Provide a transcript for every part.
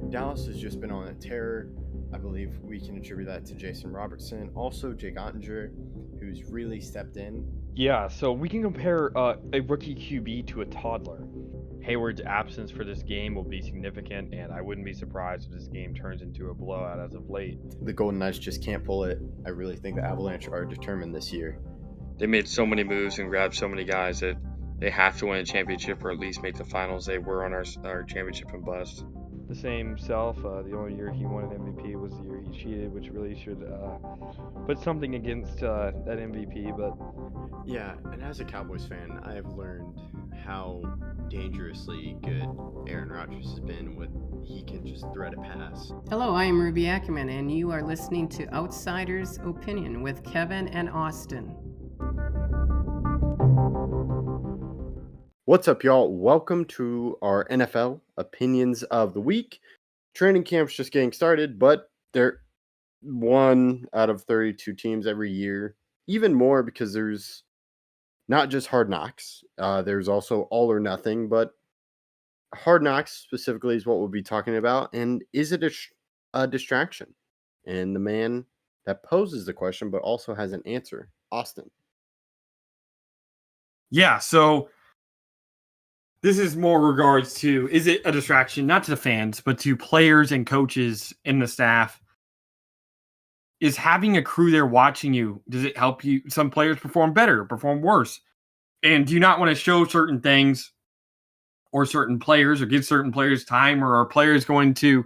Dallas has just been on a tear. I believe we can attribute that to Jason Robertson. Also, Jake Ottinger, who's really stepped in. Yeah, so we can compare a rookie QB to a toddler. Hayward's absence for this game will be significant, and I wouldn't be surprised if this game turns into a blowout as of late. The Golden Knights just can't pull it. I really think the Avalanche are determined this year. They made so many moves and grabbed so many guys that they have to win a championship or at least make the finals. They were on our championship and bust. The same self, the only year he won an MVP was the year he cheated, which really should put something against that MVP. But yeah, and as a Cowboys fan, I have learned how dangerously good Aaron Rodgers has been with he can just thread a pass. Hello, I am Ruby Ackerman, and you are listening to Outsider's Opinion with Kevin and Austin. What's up, y'all? Welcome to our NFL Opinions of the Week. Training camp's just getting started, but they're 1 out of 32 teams every year. Even more because there's not just Hard Knocks. There's also All or Nothing, but Hard Knocks specifically is what we'll be talking about. And is it a distraction? And the man that poses the question but also has an answer, Austin. Yeah, so this is more regards to, is it a distraction, not to the fans, but to players and coaches and the staff? Is having a crew there watching you, does it help you? Some players perform better, perform worse. And do you not want to show certain things or certain players or give certain players time, or are players going to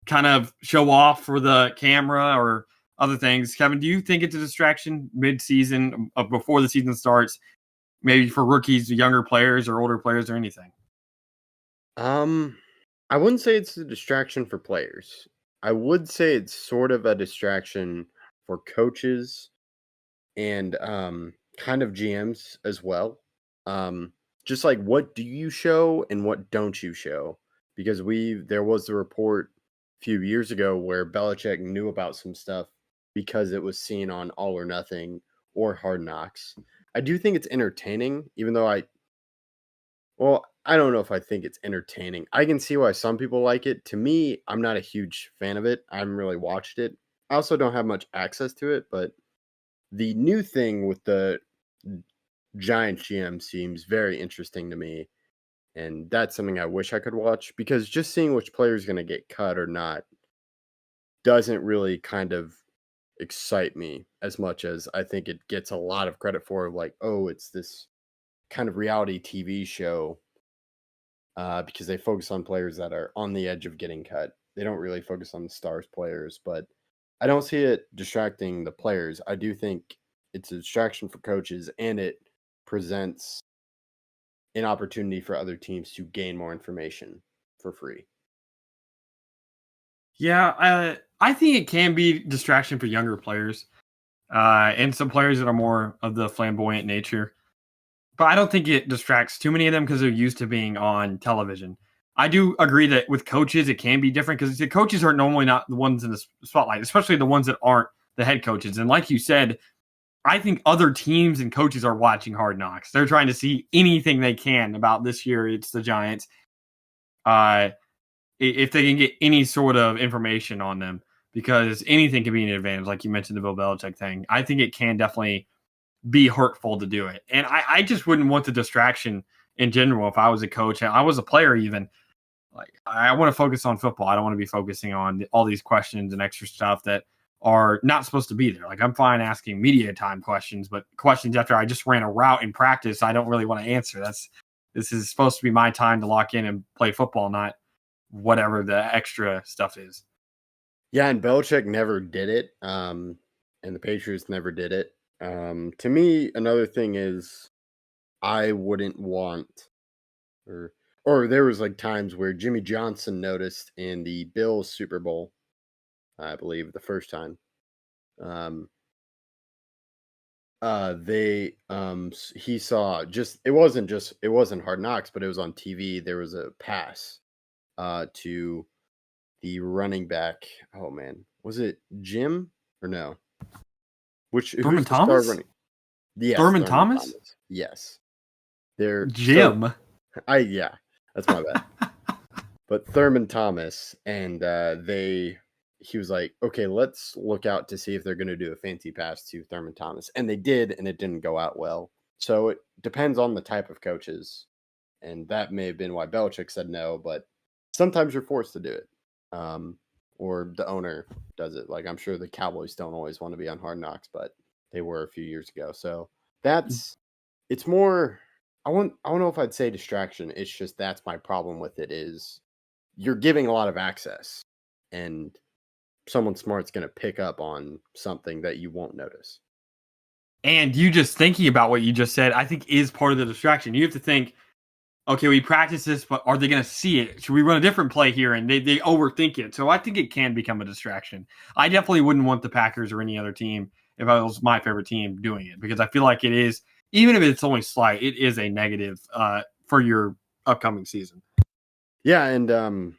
kind of show off for the camera or other things? Kevin, do you think it's a distraction mid-season, before the season starts? Maybe for rookies, younger players, or older players, or anything? I wouldn't say it's a distraction for players. I would say it's sort of a distraction for coaches and kind of GMs as well. Just like, what do you show and what don't you show? Because there was a report a few years ago where Belichick knew about some stuff because it was seen on All or Nothing or Hard Knocks. I do think it's entertaining, even though I don't know if I think it's entertaining. I can see why some people like it. To me, I'm not a huge fan of it. I haven't really watched it. I also don't have much access to it, but the new thing with the Giants GM seems very interesting to me. And that's something I wish I could watch, because just seeing which player is going to get cut or not doesn't really kind of excite me as much as I think it gets a lot of credit for, like, oh, it's this kind of reality TV show, because they focus on players that are on the edge of getting cut. They don't really focus on the stars players, but I don't see it distracting the players. I do think it's a distraction for coaches, and it presents an opportunity for other teams to gain more information for free. Yeah, I think it can be distraction for younger players, and some players that are more of the flamboyant nature. But I don't think it distracts too many of them because they're used to being on television. I do agree that with coaches, it can be different because the coaches are normally not the ones in the spotlight, especially the ones that aren't the head coaches. And like you said, I think other teams and coaches are watching Hard Knocks. They're trying to see anything they can about this year. It's the Giants. If they can get any sort of information on them, because anything can be an advantage, like you mentioned the Bill Belichick thing. I think it can definitely be hurtful to do it. And I just wouldn't want the distraction in general if I was a coach and I was a player even. Like, I want to focus on football. I don't want to be focusing on all these questions and extra stuff that are not supposed to be there. Like, I'm fine asking media time questions, but questions after I just ran a route in practice, I don't really want to answer. This is supposed to be my time to lock in and play football, not whatever the extra stuff is. Yeah, and Belichick never did it, and the Patriots never did it. To me, another thing is I wouldn't want, or there was like times where Jimmy Johnson noticed in the Bills Super Bowl, I believe the first time, he saw it wasn't Hard Knocks, but it was on TV. There was a pass to the running back. Oh man, was it Jim or no? Who's Thurman the star Thomas? running? Yes, Thurman Thomas? Yes. They're Jim. yeah, that's my bad. but Thurman Thomas, and he was like, okay, let's look out to see if they're going to do a fancy pass to Thurman Thomas. And they did, and it didn't go out well. So it depends on the type of coaches. And that may have been why Belichick said no, but sometimes you're forced to do it. Or the owner does it. Like, I'm sure the Cowboys don't always want to be on Hard Knocks, but they were a few years ago. So it's more, I don't know if I'd say distraction. It's just that's my problem with it is you're giving a lot of access, and someone smart's going to pick up on something that you won't notice. And you just thinking about what you just said, I think is part of the distraction. You have to think, okay, we practice this, but are they going to see it? Should we run a different play here? And they overthink it. So I think it can become a distraction. I definitely wouldn't want the Packers or any other team, if I was my favorite team, doing it, because I feel like it is, even if it's only slight, it is a negative for your upcoming season. Yeah, and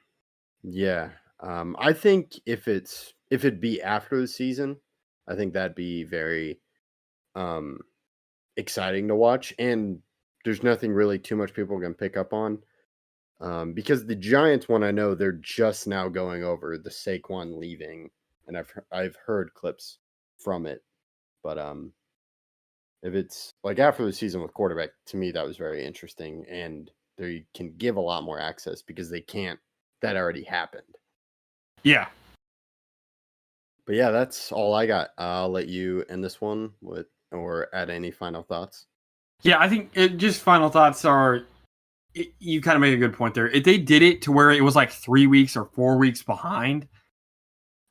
I think if it'd be after the season, I think that'd be very exciting to watch, and there's nothing really too much people can pick up on because the Giants one, I know they're just now going over the Saquon leaving, and I've heard clips from it, but if it's like after the season with quarterback, to me that was very interesting, and they can give a lot more access because they can't. That already happened. Yeah. But yeah, that's all I got. I'll let you end this one with or add any final thoughts. Yeah, I think just final thoughts are, you kind of made a good point there. If they did it to where it was like 3 weeks or 4 weeks behind,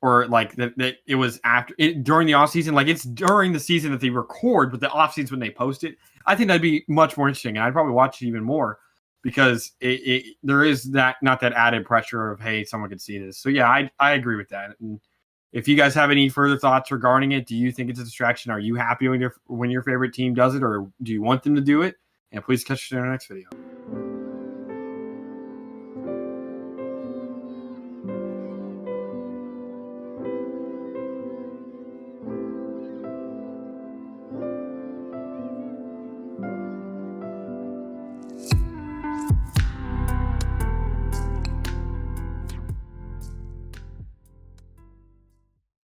or like that it was after during the off season, like it's during the season that they record, but the off season when they post it, I think that'd be much more interesting, and I'd probably watch it even more because there is that not that added pressure of, hey, someone could see this. So yeah, I agree with that. And if you guys have any further thoughts regarding it, do you think it's a distraction? Are you happy when your favorite team does it, or do you want them to do it? And please catch us in our next video.